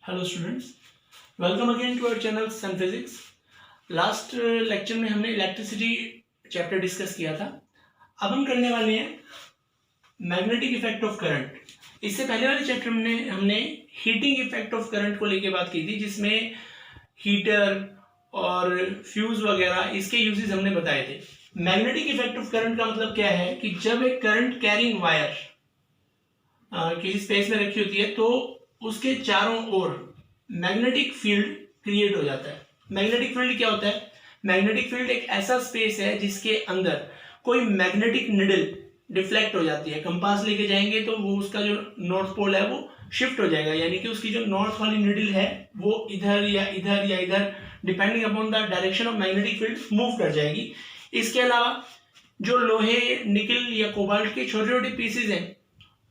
Hello students, welcome again to our channel sun physics. Last lecture में हमने electricity chapter discuss किया था। अब हम करने वाले हैं मैग्नेटिक इफेक्ट ऑफ करंट। इससे पहले वाले चैप्टर में हमने हीटिंग इफेक्ट ऑफ करंट को लेकर बात की थी, जिसमें हीटर और फ्यूज वगैरह इसके यूजेस हमने बताए थे। मैग्नेटिक इफेक्ट ऑफ करंट का मतलब क्या है कि जब एक करंट कैरिंग वायर किसी स्पेस में रखी होती है तो उसके चारों ओर मैग्नेटिक फील्ड क्रिएट हो जाता है। मैग्नेटिक फील्ड क्या होता है? मैग्नेटिक फील्ड एक ऐसा स्पेस है जिसके अंदर कोई मैग्नेटिक निडल डिफ्लेक्ट हो जाती है। कंपास लेके जाएंगे तो वो उसका जो नॉर्थ पोल है वो शिफ्ट हो जाएगा, यानी कि उसकी जो नॉर्थ वाली निडल है वो इधर या इधर या इधर depending upon the direction of magnetic field move कर जाएगी। इसके अलावा जो लोहे, निकल या कोबाल्ट के छोटे छोटे पीसेज हैं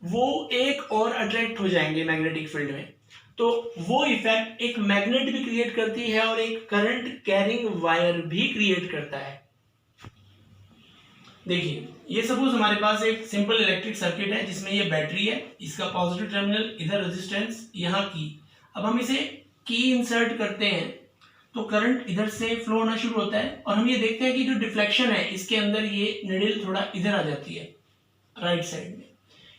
वो एक और अट्रैक्ट हो जाएंगे मैग्नेटिक फील्ड में, तो वो इफेक्ट एक मैग्नेट भी क्रिएट करती है और एक करंट कैरिंग वायर भी क्रिएट करता है। देखिए, ये सपोज हमारे पास एक सिंपल इलेक्ट्रिक सर्किट है जिसमें ये बैटरी है, इसका पॉजिटिव टर्मिनल, इधर रेजिस्टेंस, यहाँ की। अब हम इसे की इंसर्ट करते हैं तो करंट इधर से फ्लो होना शुरू होता है और हम ये देखते हैं कि जो डिफ्लेक्शन है इसके अंदर ये निडल थोड़ा इधर आ जाती है राइट साइड में।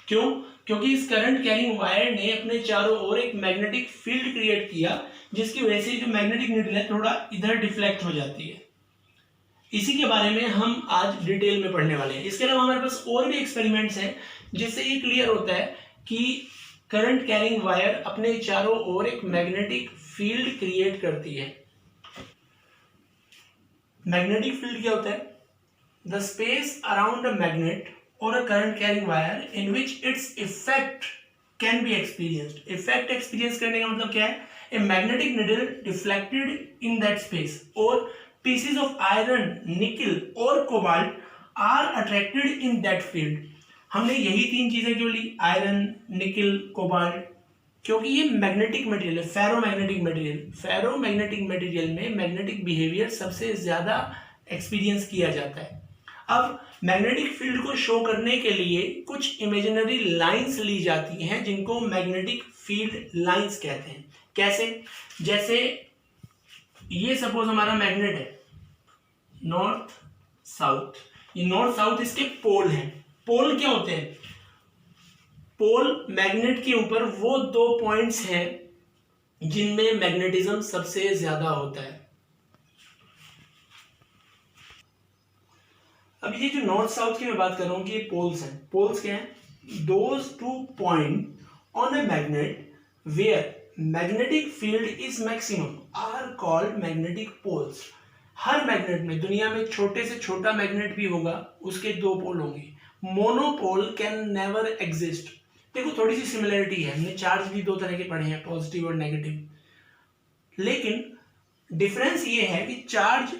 क्यों? क्योंकि इस करंट कैरिंग वायर ने अपने चारों ओर एक मैग्नेटिक फील्ड क्रिएट किया, जिसकी वजह से जो मैग्नेटिक निडल है थोड़ा इधर डिफ्लेक्ट हो जाती है। इसी के बारे में हम आज डिटेल में पढ़ने वाले हैं। इसके अलावा हमारे पास और भी एक्सपेरिमेंट्स हैं जिससे ये क्लियर होता है कि करंट कैरिंग वायर अपने चारों ओर एक मैग्नेटिक फील्ड क्रिएट करती है। मैग्नेटिक फील्ड क्या होता है? The space around a magnet or a current carrying wire in which its effect can be experienced. Effect experience करने का मतलब क्या है? A magnetic needle deflected in that space or pieces of iron, nickel or cobalt are attracted in that field. हमने यही तीन चीजें क्यों ली? आयरन, निकल, कोबाल्ट, क्योंकि ये मैग्नेटिक मटेरियल है, फेरोमैग्नेटिक मटेरियल। फेरोमैग्नेटिक मटेरियल में मैग्नेटिक बिहेवियर सबसे ज्यादा एक्सपीरियंस किया जाता है। अब मैग्नेटिक फील्ड को शो करने के लिए कुछ इमेजिनरी लाइंस ली जाती हैं जिनको मैग्नेटिक फील्ड लाइंस कहते हैं। कैसे? जैसे ये सपोज हमारा मैग्नेट है नॉर्थ साउथ, ये नॉर्थ साउथ इसके पोल हैं। पोल क्या होते हैं? पोल मैग्नेट के ऊपर वो दो पॉइंट्स हैं जिनमें मैग्नेटिज्म सबसे ज्यादा होता है। अब ये जो नॉर्थ साउथ की मैं बात कर रहा हूं कि ये पोल्स हैं। पोल्स क्या हैं? Those two point on a magnet where magnetic field is maximum are called magnetic poles. हर मैग्नेट में, दुनिया में छोटे से छोटा मैग्नेट भी होगा उसके दो पोल होंगे। Monopole can never exist. देखो, थोड़ी सी सिमिलरिटी है, हमने चार्ज भी दो तरह के पढ़े हैं, पॉजिटिव और नेगेटिव, लेकिन डिफरेंस ये है कि चार्ज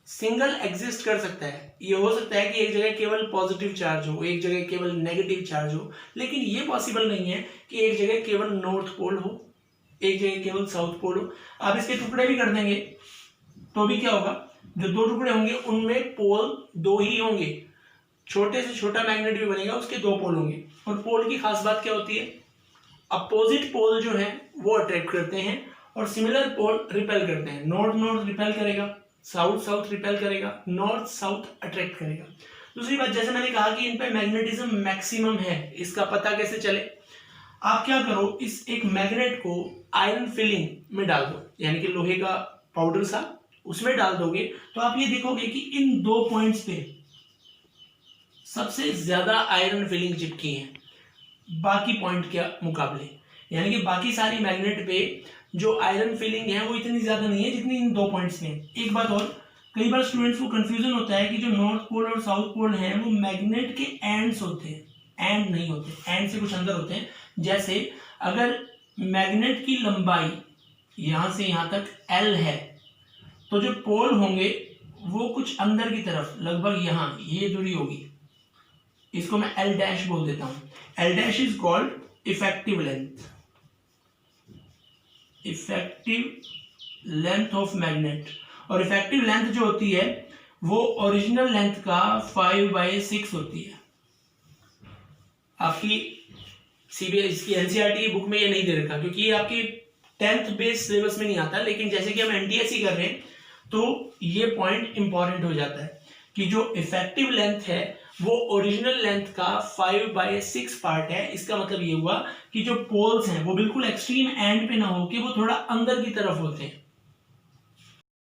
सिंगल एग्जिस्ट कर सकता है। ये हो सकता है कि एक जगह केवल पॉजिटिव चार्ज हो, एक जगह केवल नेगेटिव चार्ज हो, लेकिन ये पॉसिबल नहीं है कि एक जगह केवल नॉर्थ पोल हो, एक जगह केवल साउथ पोल हो। आप इसके टुकड़े भी कर देंगे तो भी क्या होगा? जो दो टुकड़े होंगे उनमें पोल दो ही होंगे। छोटे से छोटा मैग्नेट भी बनेगा, उसके दो पोल होंगे। और पोल की खास बात क्या होती है? अपोजिट पोल जो है वो अट्रैक्ट करते हैं और सिमिलर पोल रिपेल करते हैं। नॉर्थ नॉर्थ रिपेल करेगा, साउथ साउथ रिपेल करेगा, नॉर्थ साउथ अट्रैक्ट करेगा। दूसरी बात, जैसे मैंने कहा कि इन पे मैग्नेटिज्म मैक्सिमम है, इसका पता कैसे चले? आप क्या करो, इस एक मैग्नेट को आयरन फिलिंग में डाल दो, यानी कि लोहे का पाउडर सा उसमें डाल दोगे तो आप ये देखोगे कि इन दो पॉइंट्स पे सबसे ज्यादा आयरन फिलिंग चिपकी है बाकी पॉइंट के मुकाबले। यानी कि बाकी सारी मैग्नेट पे जो आयरन फिलिंग है वो इतनी ज्यादा नहीं है जितनी इन दो पॉइंट्स में। एक बात और, कई बार स्टूडेंट्स को कंफ्यूजन होता है कि जो नॉर्थ पोल और साउथ पोल हैं वो मैग्नेट के एंड्स होते हैं। एंड नहीं होते, एंड से कुछ अंदर होते हैं। जैसे अगर मैग्नेट की लंबाई यहां से यहां तक L है तो जो पोल होंगे वो कुछ अंदर की तरफ, लगभग यहां ये दूरी होगी। इसको मैं L डैश बोल देता हूं। L dash is called effective length, effective length of magnet. और इफेक्टिव लेंथ जो होती है वो ओरिजिनल लेंथ का 5/6 होती है। आपकी सीबीएसई की एनसीईआरटी बुक में ये नहीं दे रखा क्योंकि ये आपकी 10th बेस सिलेबस में नहीं आता, लेकिन जैसे कि हम एनटीएससी कर रहे हैं तो ये पॉइंट इंपॉर्टेंट हो जाता है कि जो इफेक्टिव लेंथ है वो ओरिजिनल लेंथ का 5/6 पार्ट है। इसका मतलब ये हुआ कि जो पोल्स हैं वो बिल्कुल एक्सट्रीम एंड पे ना हो कि वो थोड़ा अंदर की तरफ होते हैं।